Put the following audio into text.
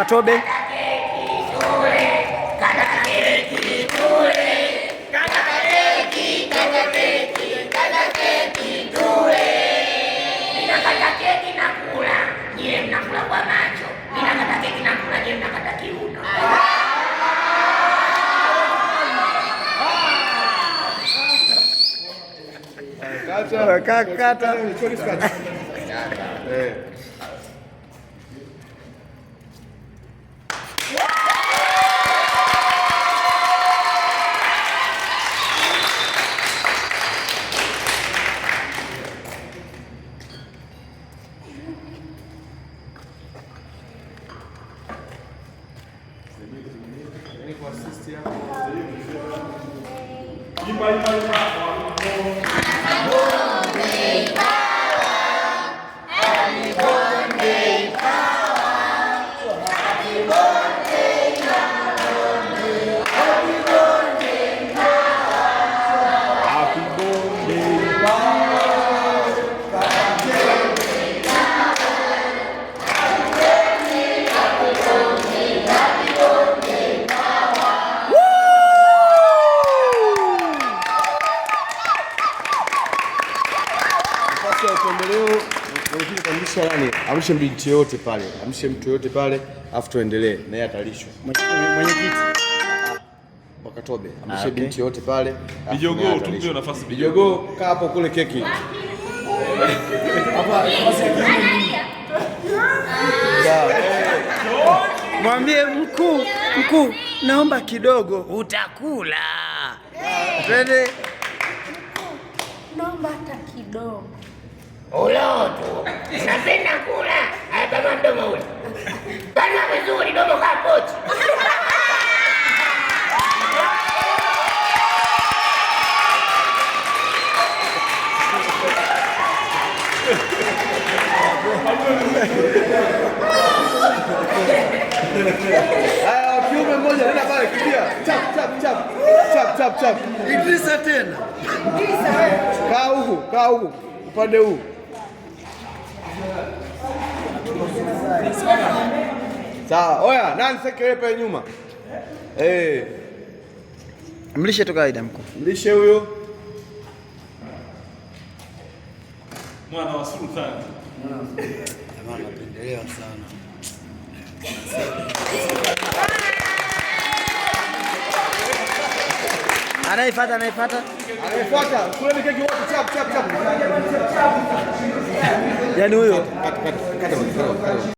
Wakatobe. Kata. Amshe binti yote pale, amshe mtu yote pale, afu tuendelee na yeye atalishwa. Mwenyekiti Wakatobe, amshe binti yote pale. Bijogoo tumpe nafasi. Bijogoo kaa hapo kule keki. Hapa mwambie mkuu, naomba kidogo utakula. Twende. Naomba hata kidogo. Uloto. Napenda kula. Haya kama mdomo ule. Bana vizuri domo kama pochi. Haya, kiume mmoja nenda pale kimbia. Chap. Idrisa tena. Kaa huku upande huu. Sawa, oya, nani sekele pale nyuma? Mlishe tu kawaida mkuu. Mlishe huyo. Mwana wa sultani. Jamaa anapendelewa sana. Anayefuata. Kule keki wote chap. Yaani huyo. Kata.